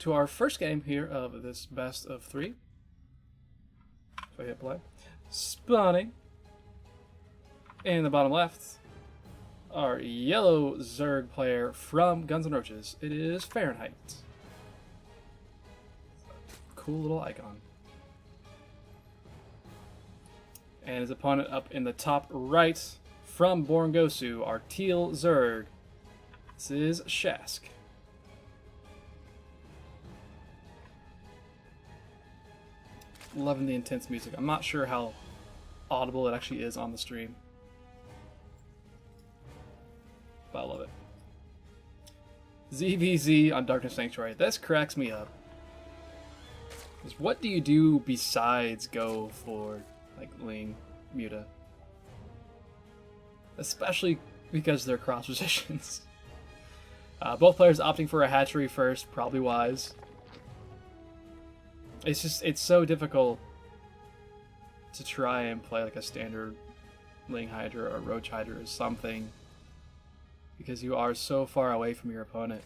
to our first game here of this best of 3. So I hit play. Spawning. In the bottom left, our yellow Zerg player from Guns N' Roaches. It is Fahrenheit. Cool little icon. And his opponent up in the top right from Born Gosu, our teal Zerg. This is Shask. Loving the intense music. I'm not sure how audible it actually is on the stream, but I love it. ZVZ on Darkness Sanctuary. This cracks me up. Because what do you do besides go for like Ling, Muta? Especially because they're cross positions. Both players opting for a hatchery first, probably wise. It's so difficult to try and play like a standard Ling Hydra or Roach Hydra or something, because you are so far away from your opponent.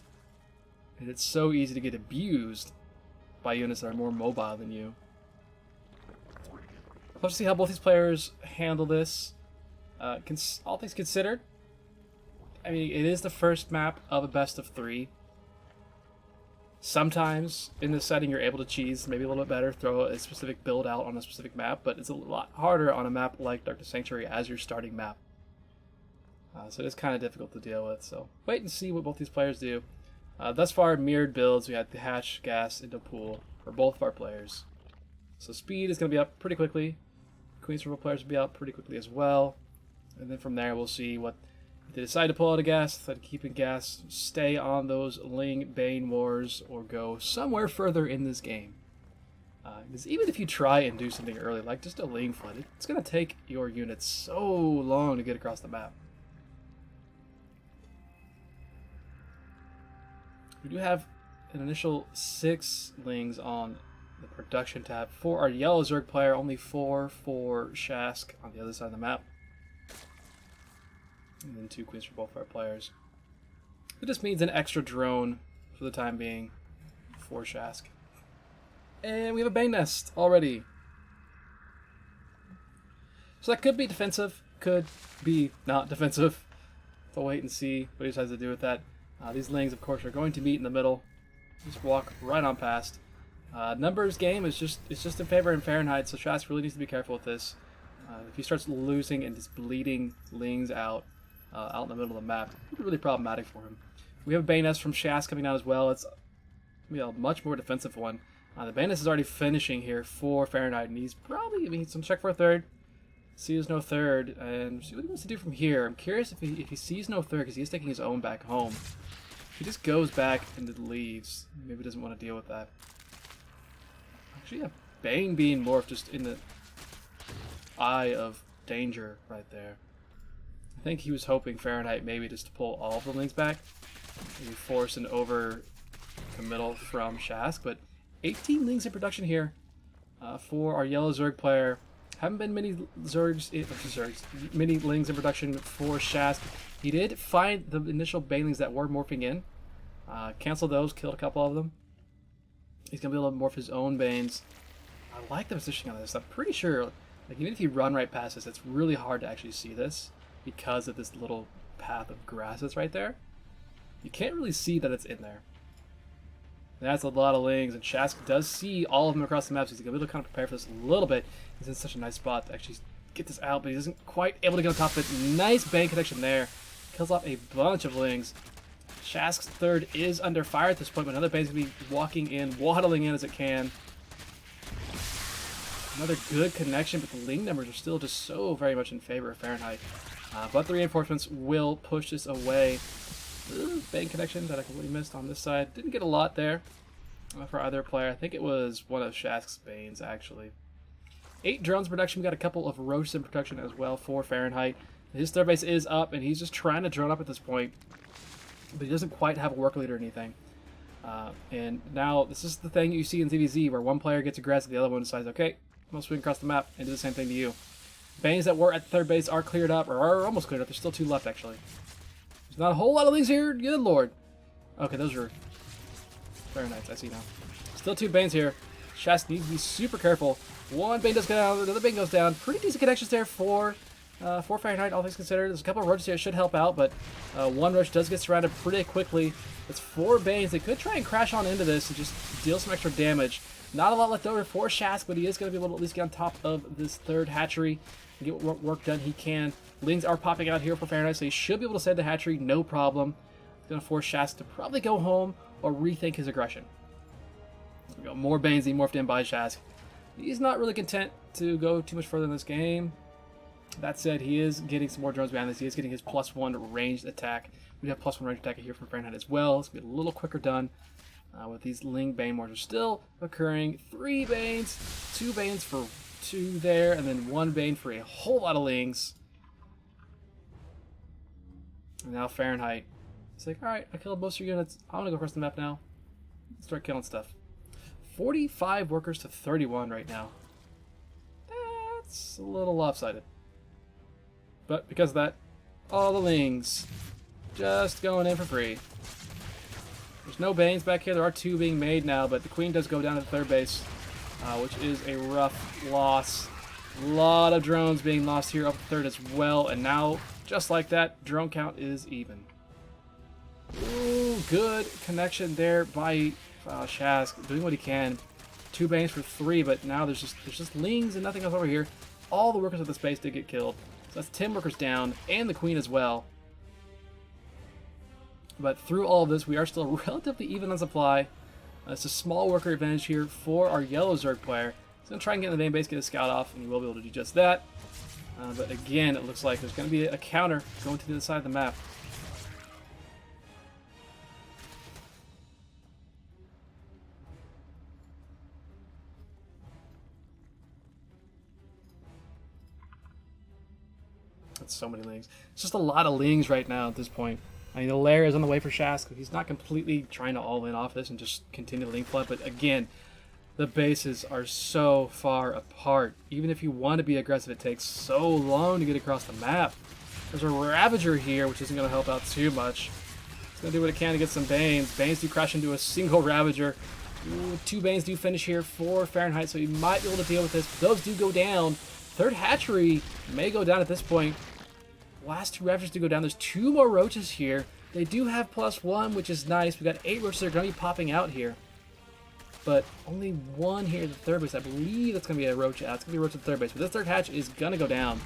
And it's so easy to get abused by units that are more mobile than you. Let's see how both these players handle this. All things considered, I mean, it is the first map of a best of 3. Sometimes in this setting you're able to cheese maybe a little bit better, throw a specific build out on a specific map, but it's a lot harder on a map like Darkness Sanctuary as your starting map. So it is kind of difficult to deal with, so wait and see what both these players do. Thus far, mirrored builds. We had the hatch, gas, into pool for both of our players. So speed is going to be up pretty quickly. Queen's River players will be out pretty quickly as well. And then from there we'll see what if they decide to pull out a gas, decide to keep in gas, stay on those Ling Bane wars, or go somewhere further in this game. Because even if you try and do something early, like just a Ling flood, it's going to take your units so long to get across the map. We do have an initial 6 Lings on the production tab for our yellow Zerg player, only 4 for Shask on the other side of the map. And then 2 queens for both our players. It just means an extra drone for the time being for Shask. And we have a Bane Nest already. So that could be defensive, could be not defensive. We'll wait and see what he decides to do with that. These Lings, of course, are going to meet in the middle. Just walk right on past. Numbers game is just in favor in Fahrenheit, so Shask really needs to be careful with this. If he starts losing and just bleeding Lings out in the middle of the map, it would be really problematic for him. We have a Bane Nest from Shask coming down as well. It's a much more defensive one. The Bane Nest is already finishing here for Fahrenheit, and he's probably he's going to check for a third. Sees no third, and see what he wants to do from here. I'm curious if he sees no third, because he is taking his own back home. If he just goes back and leaves, maybe doesn't want to deal with that. Actually, yeah, Bane being morphed just in the eye of danger right there. I think he was hoping Fahrenheit maybe just to pull all of the Lings back, maybe force an over committal from Shask, but 18 Lings in production here for our yellow Zerg player. Haven't been many many Lings in production for Shask. He did find the initial Banelings that were morphing in, canceled those, killed a couple of them. He's gonna be able to morph his own Banes. I like the positioning on this. I'm pretty sure, like, even if you run right past this, it's really hard to actually see this because of this little path of grass that's right there. You can't really see that it's in there. That's a lot of Lings, and Shask does see all of them across the map, so he's going to be able to kind of prepare for this a little bit. He's in such a nice spot to actually get this out, but he isn't quite able to get on top of it. Nice Bane connection there. Kills off a bunch of Lings. Shask's third is under fire at this point, but another Bane's going to be walking in, waddling in as it can. Another good connection, but the Ling numbers are still just so very much in favor of Fahrenheit. But the reinforcements will push this away. Bane connection that I completely missed on this side. Didn't get a lot there for either player. I think it was one of Shask's Banes, actually. 8 drones in production. We got a couple of Roaches in production as well for Fahrenheit. His third base is up, and he's just trying to drone up at this point. But he doesn't quite have a work leader or anything. And now, this is the thing you see in ZVZ, where one player gets aggressive, the other one decides, okay, I'm going to swing across the map and do the same thing to you. Banes that were at third base are cleared up, or are almost cleared up. There's still 2 left, actually. There's not a whole lot of Lings here. Good lord. Okay, those are Fahrenheit, I see now. Still 2 Banes here. Shask needs to be super careful. 1 Bane does go down, another Bane goes down. Pretty decent connections there for Fahrenheit, all things considered. There's a couple of Roaches here that should help out, but 1 Roach does get surrounded pretty quickly. It's 4 Banes. They could try and crash on into this and just deal some extra damage. Not a lot left over for Shask, but he is going to be able to at least get on top of this 3rd hatchery and get what work done he can. Lings are popping out here for Fahrenheit, so he should be able to save the hatchery, no problem. It's going to force Shask to probably go home or rethink his aggression. We got more Banes being morphed in by Shask. He's not really content to go too much further in this game. That said, he is getting some more drones behind this. He is getting his +1 ranged attack. We have +1 ranged attack here from Fahrenheit as well. It's going to be a little quicker done. With these Ling Bane mortars still occurring. 3 Banes, 2 Banes for 2 there, and then 1 Bane for a whole lot of Lings. And now Fahrenheit. It's like, alright, I killed most of your units. I'm going to go across the map now. Start killing stuff. 45 workers to 31 right now. That's a little lopsided. But because of that, all the Lings just going in for free. There's no Banes back here. There are 2 being made now, but the Queen does go down to the 3rd base, which is a rough loss. A lot of drones being lost here up the 3rd as well, and now, just like that, drone count is even. Ooh, good connection there by Shask, doing what he can. 2 Banes for 3, but now there's just Lings and nothing else over here. All the workers of the space did get killed. So that's 10 workers down, and the Queen as well. But through all of this, we are still relatively even on supply. It's a small worker advantage here for our yellow Zerg player. He's going to try and get in the main base, get a scout off, and he will be able to do just that. But again, it looks like there's going to be a counter going to the other side of the map. That's so many Lings. It's just a lot of Lings right now at this point. I mean, the lair is on the way for Shask. He's not completely trying to all-in off this and just continue the Ling flood, but again, the bases are so far apart. Even if you want to be aggressive, it takes so long to get across the map. There's a Ravager here, which isn't going to help out too much. It's going to do what it can to get some Banes. Banes do crash into a single Ravager. Ooh, 2 Banes do finish here for Fahrenheit, so he might be able to deal with this. Those do go down. 3rd hatchery may go down at this point. Last 2 Ravagers do go down. There's 2 more Roaches here. They do have +1, which is nice. We got 8 Roaches that are going to be popping out here. But only 1 here at the 3rd base. I believe that's going to be a Roach. Yeah, it's going to be a Roach at the 3rd base. But this 3rd hatch is going to go down.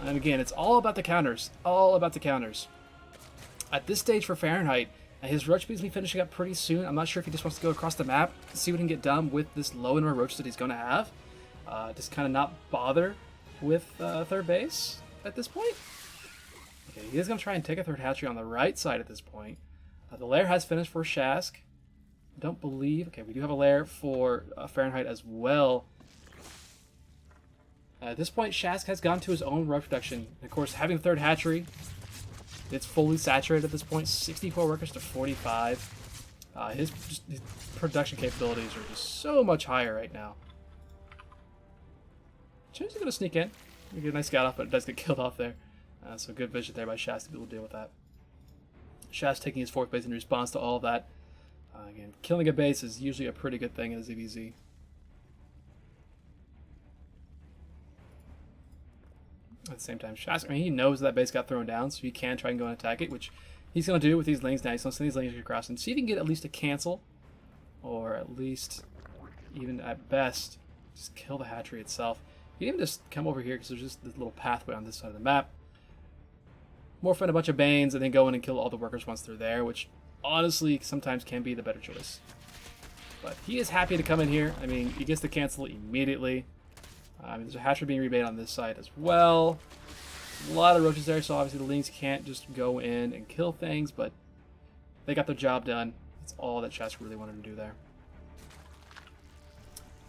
And again, it's all about the counters. All about the counters. At this stage for Fahrenheit, his Roach speed's going to be finishing up pretty soon. I'm not sure if he just wants to go across the map, see what he can get done with this low number of Roaches that he's going to have. Just kind of not bother with 3rd base at this point. Okay, he is going to try and take a 3rd hatchery on the right side at this point. The lair has finished for Shask. I don't believe... Okay, we do have a lair for Fahrenheit as well. At this point, Shask has gone to his own Roach production. Of course, having the 3rd hatchery, it's fully saturated at this point. 64 workers to 45. His production capabilities are just so much higher right now. Choose going to sneak in. We get a nice scout off, but it does get killed off there. So good vision there by Shask to be able to deal with that. Shask taking his 4th base in response to all of that. Again, killing a base is usually a pretty good thing in a ZVZ. At the same time, Shask, I mean, he knows that base got thrown down, so he can try and go and attack it, which he's going to do with these Lings now. He's going to send these Lings across and see if he can get at least a cancel, or at least, even at best, just kill the hatchery itself. You can even just come over here because there's just this little pathway on this side of the map. Morph in a bunch of Banes and then go in and kill all the workers once they're there, which honestly sometimes can be the better choice. But he is happy to come in here. I mean, he gets the cancel immediately. There's a hatchery being rebaited on this side as well. A lot of Roaches there, so obviously the Lings can't just go in and kill things, but they got their job done. That's all that Shask really wanted to do there.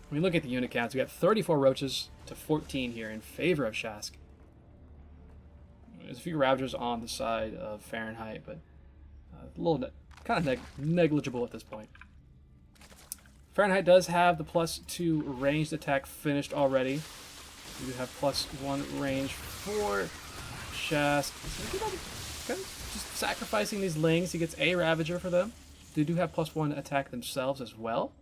When we look at the unit counts, we got 34 Roaches to 14 here in favor of Shask. There's a few Ravagers on the side of Fahrenheit, but a little kind of negligible at this point. Fahrenheit does have the +2 ranged attack finished already. We do have +1 range for Shask. So kind of just sacrificing these Lings. He gets a Ravager for them. they do have +1 attack themselves as well.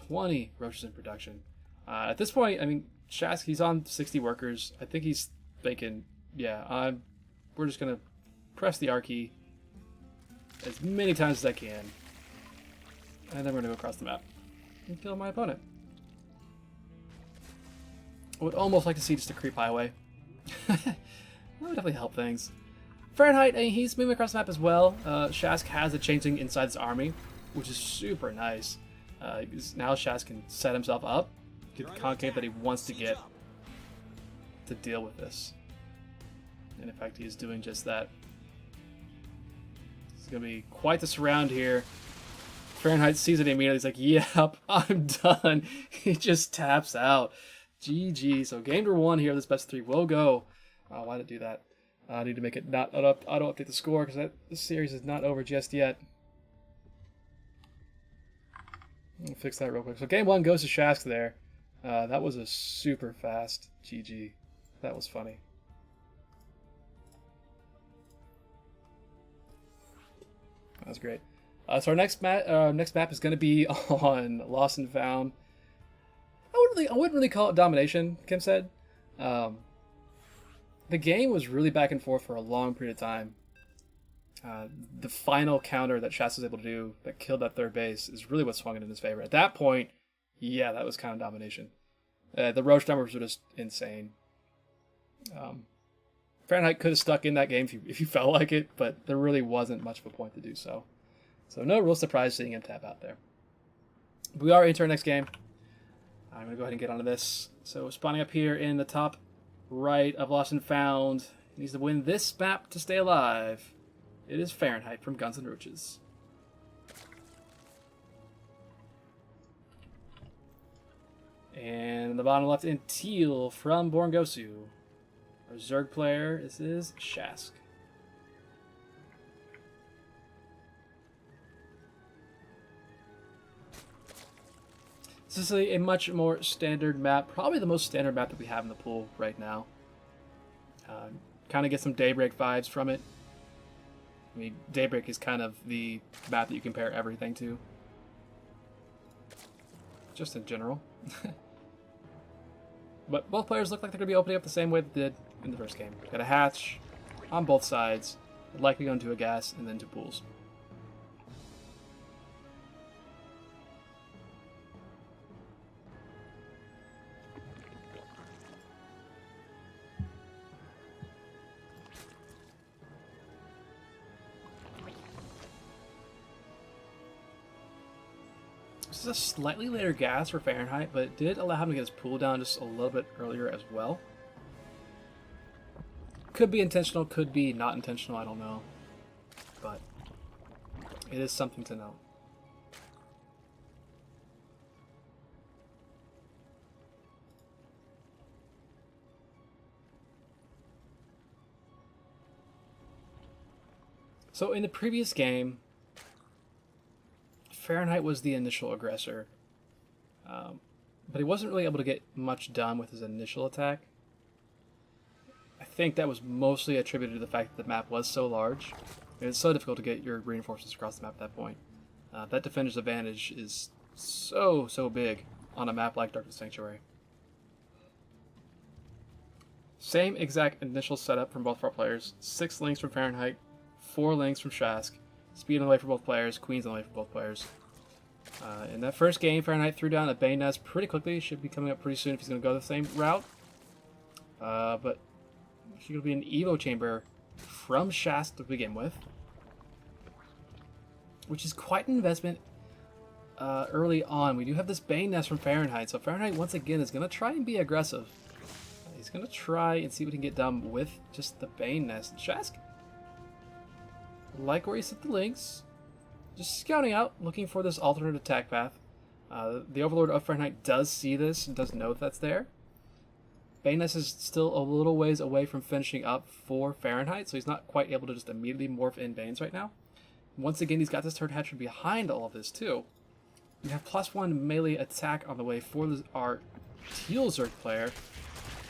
20 roaches in production. At this point, I mean, Shask, he's on 60 workers. I think he's thinking, yeah, we're just going to press the R key as many times as I can. And then we're going to go across the map and kill my opponent. I would almost like to see just a creep highway. That would definitely help things. Fahrenheit, I mean, he's moving across the map as well. Shask has a changeling inside his army, which is super nice. Now Shask can set himself up, get the concave that he wants to get to deal with this. And in fact, he is doing just that. It's going to be quite the surround here. Fahrenheit sees it immediately. He's like, yep, I'm done. He just taps out. GG. So game number 1 here of this best of 3 will go. Why did it do that? I need to make it not auto-update the score because this series is not over just yet. I'll fix that real quick. So game 1 goes to Shask there. That was a super fast GG. That was funny. That was great. So our next map is going to be on Lost and Found. I wouldn't really call it domination, Kim said. The game was really back and forth for a long period of time. The final counter that Shask was able to do that killed that third base is really what swung it in his favor. At that point, yeah, that was kind of domination. The Roach numbers were just insane. Fahrenheit could have stuck in that game if you felt like it, but there really wasn't much of a point to do so. So no real surprise seeing him tap out there. We are into our next game. I'm going to go ahead and get onto this. So spawning up here in the top right of Lost and Found. He needs to win this map to stay alive. It is Fahrenheit from Guns N' Roaches. And in the bottom left in teal from Born Gosu. Our Zerg player, this is Shask. This is a much more standard map, probably the most standard map that we have in the pool right now. Kind of get some Daybreak vibes from it. I mean, Daybreak is kind of the map that you compare everything to. Just in general. But both players look like they're going to be opening up the same way they did in the first game. Got a hatch on both sides, likely going to a gas, and then to pools. This is a slightly later gas for Fahrenheit, but it did allow him to get his pool down just a little bit earlier as well. Could be intentional, could be not intentional, I don't know. But it is something to know. So in the previous game, Fahrenheit was the initial aggressor, but he wasn't really able to get much done with his initial attack. I think that was mostly attributed to the fact that the map was so large. It's so difficult to get your reinforcements across the map at that point. That defender's advantage is so big on a map like Darkness Sanctuary. Same exact initial setup from both of our players. 6 links from Fahrenheit, 4 links from Shask. Speed on the way for both players, Queens on the way for both players. In that first game, Fahrenheit threw down a Bane Nest pretty quickly. Should be coming up pretty soon if he's going to go the same route. But he's going to be an Evo Chamber from Shask to begin with. Which is quite an investment early on. We do have this Bane Nest from Fahrenheit. So Fahrenheit, once again, is going to try and be aggressive. He's going to try and see what he can get done with just the Bane Nest. Shask, like where he set the links, just scouting out, looking for this alternate attack path. The Overlord of Fahrenheit does see this and does know that's there. Bane Nest is still a little ways away from finishing up for Fahrenheit, so he's not quite able to just immediately morph in Banes right now. Once again, he's got this third hatchery behind all of this too. We have +1 melee attack on the way for our Teal Zerg player,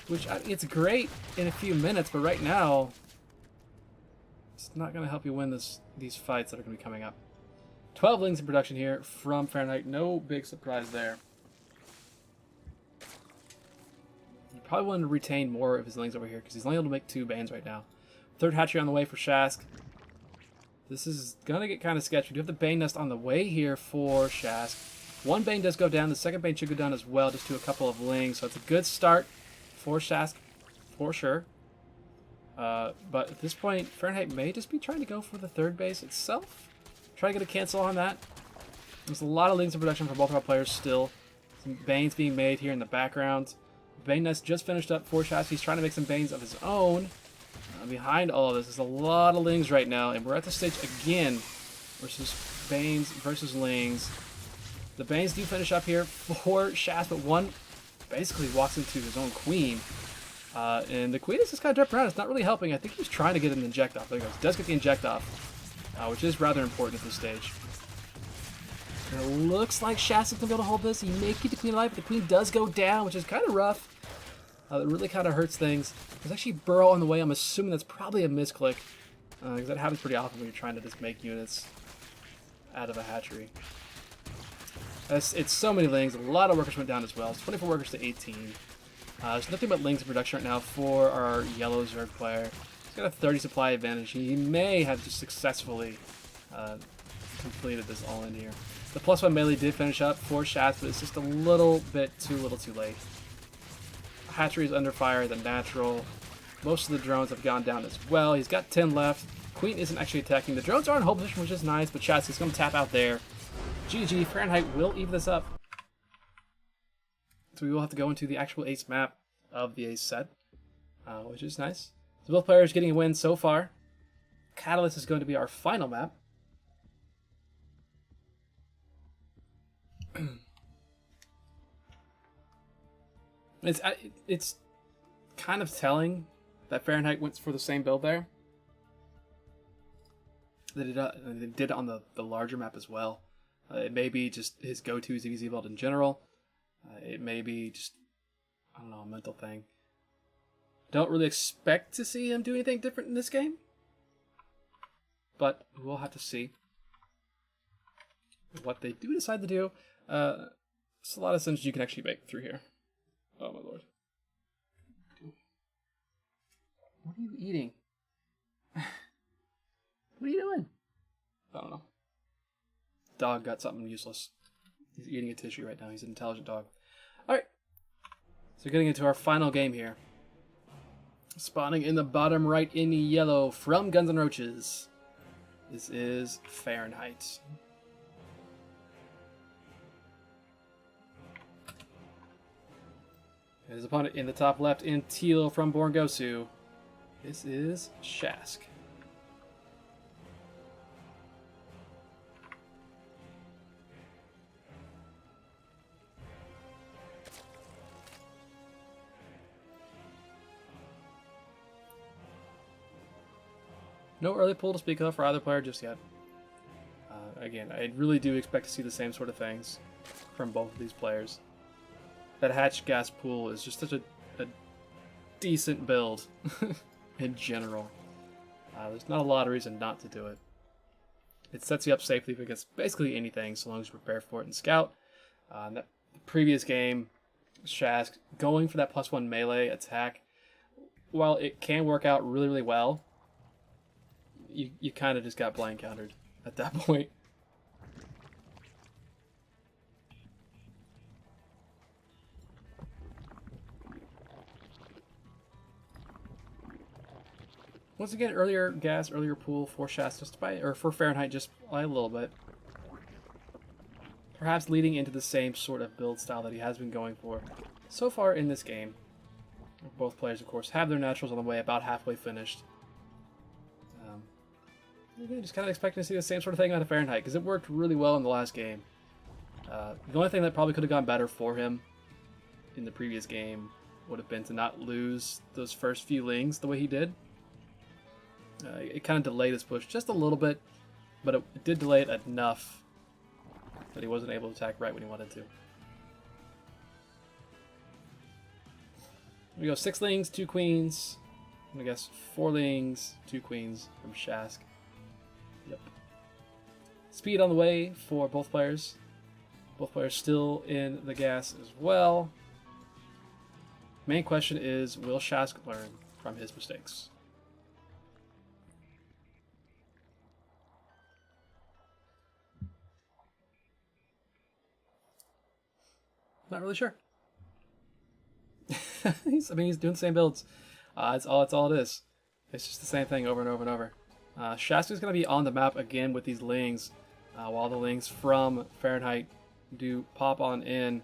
which it's great in a few minutes, but right now It's not going to help you win these fights that are going to be coming up. 12 lings in production here from Fahrenheit. No big surprise there. You probably want to retain more of his lings over here because he's only able to make 2 Banes right now. Third hatchery on the way for Shask. This is going to get kind of sketchy. We do have the Bane nest on the way here for Shask. 1 Bane does go down. The second Bane should go down as well, just to a couple of lings. So it's a good start for Shask, for sure. But at this point, Fahrenheit may just be trying to go for the third base itself. Try to get a cancel on that. There's a lot of lings in production for both of our players still. Some Banes being made here in the background. Bane nest just finished up for Shask. He's trying to make some Banes of his own. Behind all of this is a lot of lings right now, and we're at the stage again versus Banes versus lings. The Banes do finish up here for Shask, but one basically walks into his own queen. And the queen is just kind of jumping around. It's not really helping. I think he's trying to get an inject off. There he goes. He does get the inject off, which is rather important at this stage. And it looks like Shask is going to be able to hold this. He may keep the queen alive, but the queen does go down, which is kind of rough. It really kind of hurts things. There's actually Burrow on the way. I'm assuming that's probably a misclick, because that happens pretty often when you're trying to just make units out of a hatchery. It's so many lings. A lot of workers went down as well. It's 24 workers to 18. There's nothing but lings in production right now for our yellow Zerg player. He's got a 30 supply advantage. He may have just successfully completed this all in here. The +1 melee did finish up for Shask, but it's just a little bit too late. Hatchery is under fire than natural. Most of the drones have gone down as well. He's got 10 left. Queen isn't actually attacking. The drones are in hold position, which is nice, but Shask is going to tap out there. GG, Fahrenheit will even this up. So we will have to go into the actual ace map of the ace set, which is nice. So both players getting a win so far. Catalyst is going to be our final map. It's kind of telling that Fahrenheit went for the same build there. They did it on the larger map as well. It may be just his go-to ZVZ build in general. It may be just, I don't know, a mental thing. Don't really expect to see him do anything different in this game. But we'll have to see what they do decide to do. It's a lot of sense you can actually make through here. Oh my lord. What are you eating? What are you doing? I don't know. Dog got something useless. He's eating a tissue right now. He's an intelligent dog. Alright. So getting into our final game here. Spawning in the bottom right in yellow from Guns N' Roaches. This is Fahrenheit. His opponent in the top left in teal from Born Gosu. This is Shask. No early pull to speak of for either player just yet. Again, I really do expect to see the same sort of things from both of these players. That hatch gas pool is just such a decent build in general. There's not a lot of reason not to do it. It sets you up safely against basically anything so long as you prepare for it and scout. That previous game, Shask going for that +1 melee attack, while it can work out really, really well, you kind of just got blind countered at that point. Once again, earlier gas, earlier pool for Shask just by, or for Fahrenheit just by a little bit. Perhaps leading into the same sort of build style that he has been going for so far in this game. Both players, of course, have their naturals on the way, about halfway finished. Just kind of expecting to see the same sort of thing out of Fahrenheit, because it worked really well in the last game. The only thing that probably could have gone better for him in the previous game would have been to not lose those first few lings the way he did. It kind of delayed his push just a little bit, but it did delay it enough that he wasn't able to attack right when he wanted to. We go 6 lings, 2 queens, I guess 4 lings, 2 queens from Shask. Yep. Speed on the way for both players. Both players still in the gas as well. Main question is, will Shask learn from his mistakes? Not really sure. He's doing the same builds. It's all it is. It's just the same thing over and over and over. Shask is going to be on the map again with these lings, while the lings from Fahrenheit do pop on in.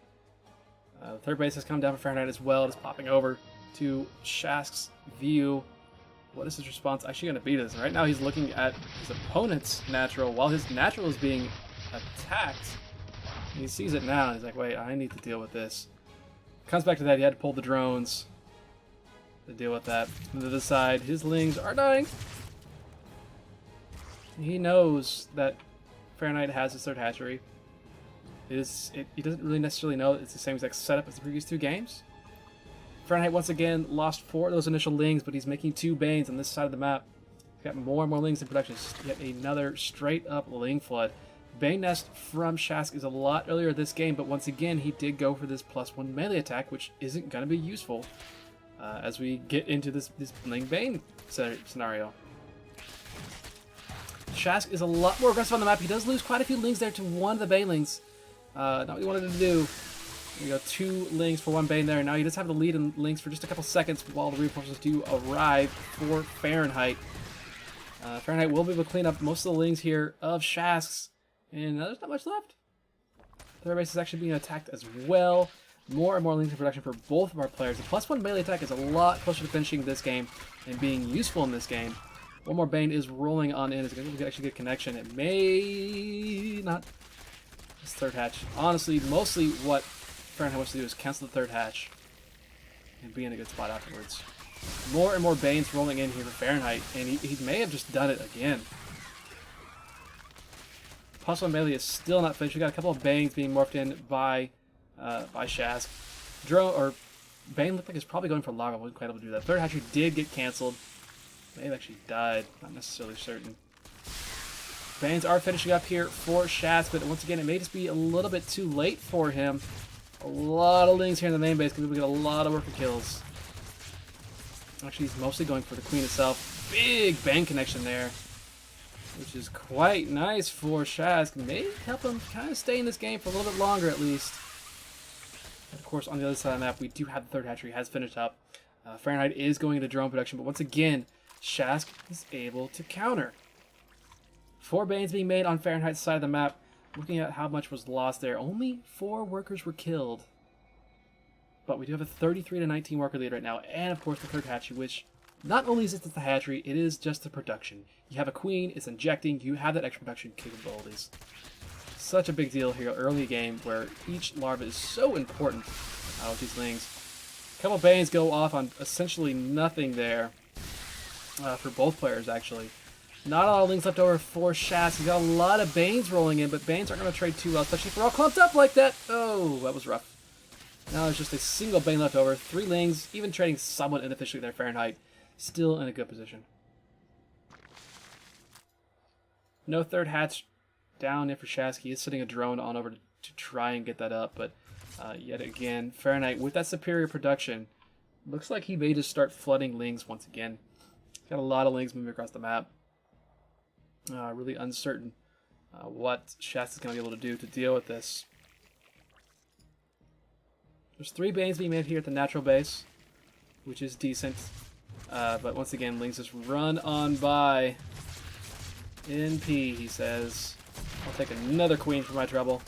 Third base has come down for Fahrenheit as well. It's popping over to Shask's view. What is his response actually going to be to this? And right now he's looking at his opponent's natural while his natural is being attacked. And he sees it now and he's like, wait, I need to deal with this. Comes back to that, he had to pull the drones to deal with that. To the side, his lings are dying. He knows that Fahrenheit has his third hatchery. He doesn't really necessarily know that it's the same exact setup as the previous 2 games. Fahrenheit once again lost 4 of those initial lings, but he's making 2 Banes on this side of the map. He's got more and more lings in production. Yet another straight up ling flood. Bane Nest from Shask is a lot earlier this game, but once again he did go for this +1 melee attack, which isn't going to be useful as we get into this Ling Bane scenario. Shask is a lot more aggressive on the map. He does lose quite a few lings there to one of the Banelings. Not what he wanted to do. We go 2 lings for 1 Bane there. Now he does have the lead in lings for just a couple seconds while the reinforcements do arrive for Fahrenheit. Fahrenheit will be able to clean up most of the lings here of Shask's. And there's not much left. Third base is actually being attacked as well. More and more lings in production for both of our players. The +1 melee attack is a lot closer to finishing this game and being useful in this game. One more Bane is rolling on in. It's going to actually get connection. It may not. This third hatch. Honestly, mostly what Fahrenheit wants to do is cancel the third hatch and be in a good spot afterwards. More and more Banes rolling in here for Fahrenheit, and he may have just done it again. +1 melee is still not finished. We got a couple of Banes being morphed in by Shask. Bane looked like he's probably going for Lava. Wasn't quite able to do that. Third hatchery did get canceled. May have actually died. Not necessarily certain. Banes are finishing up here for Shask, but once again, it may just be a little bit too late for him. A lot of lings here in the main base because we get a lot of worker kills. Actually, he's mostly going for the queen itself. Big Bane connection there, which is quite nice for Shask. May help him kind of stay in this game for a little bit longer at least. And of course, on the other side of the map, we do have the third hatchery has finished up. Fahrenheit is going into drone production, but once again, Shask is able to counter. 4 Banes being made on Fahrenheit's side of the map. Looking at how much was lost there, only 4 workers were killed. But we do have a 33-19 worker lead right now, and of course the third hatchery, which not only is it the hatchery, it is just the production. You have a queen, it's injecting, you have that extra production capabilities. Such a big deal here early game where each larva is so important with these lings. A couple Banes go off on essentially nothing there for both players actually. Not a lot of lings left over for Shask. He's got a lot of Banes rolling in, but Banes aren't going to trade too well, especially if we're all clumped up like that. Oh, that was rough. Now there's just a single Bane left over. 3 lings, even trading somewhat inefficiently there, Fahrenheit. Still in a good position. No third hatch down in for Shask. He is sending a drone on over to try and get that up, but yet again, Fahrenheit with that superior production, looks like he may just start flooding lings once again. He's got a lot of lings moving across the map. Really uncertain what Shask is going to be able to do to deal with this. There's 3 Banes being made here at the natural base, which is decent. But once again, lings just run on by. NP, he says. I'll take another queen for my trouble.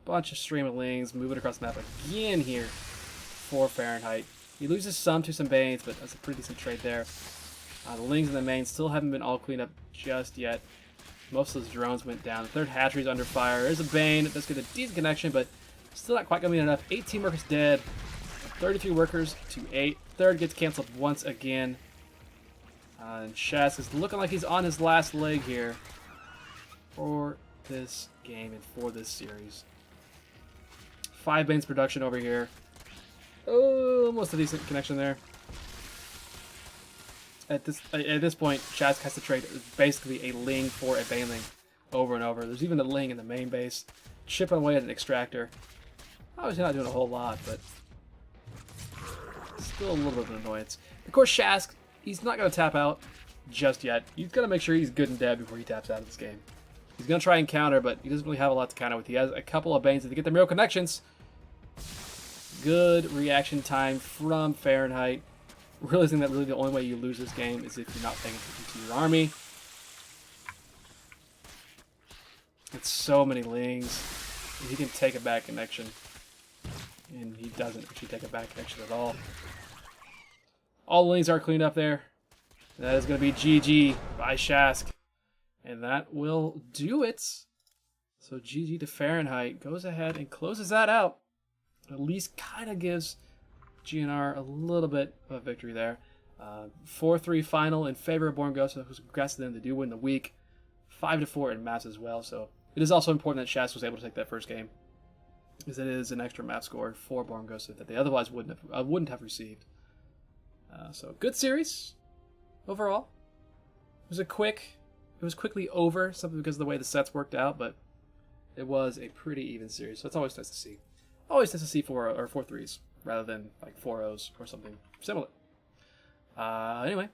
Bunch of stream of lings moving across the map again here for Fahrenheit. He loses some to some Banes, but that's a pretty decent trade there. The lings in the main still haven't been all cleaned up just yet. Most of those drones went down. The third hatchery's under fire. There's a Bane. It does get a decent connection, but still not quite going to be enough. 18 workers dead. 33 workers to 8. Third gets canceled once again. And Shask is looking like he's on his last leg here for this game and for this series. 5 Banes production over here. Oh, almost a decent connection there. at this point, Shask has to trade basically a Ling for a Baneling over and over. There's even a Ling in the main base, chipping away at an Extractor. Obviously not doing a whole lot, but still a little bit of an annoyance. Of course, Shask, he's not going to tap out just yet. He's going to make sure he's good and dead before he taps out of this game. He's going to try and counter, but he doesn't really have a lot to counter with. He has a couple of Banes to get the Miracle Connections. Good reaction time from Fahrenheit. Realizing that really the only way you lose this game is if you're not paying attention to your army. It's so many Lings. He can take a back connection. And he doesn't actually take a back connection at all. All the Lings are cleaned up there. That is going to be GG by Shask. And that will do it. So GG to Fahrenheit. Goes ahead and closes that out. At least kind of gives GNR a little bit of a victory there. 4-3 final in favor of Born Gosu. Congrats to them. They do win the week. 5-4 in maps as well. So it is also important that Shask was able to take that first game, because it is an extra map score for Born Gosu that they otherwise wouldn't have received. So good series overall. It was quickly over, simply because of the way the sets worked out, but it was a pretty even series. So it's always nice to see. Always nice to see 4 3s rather than like 4-0s or something similar. Anyway,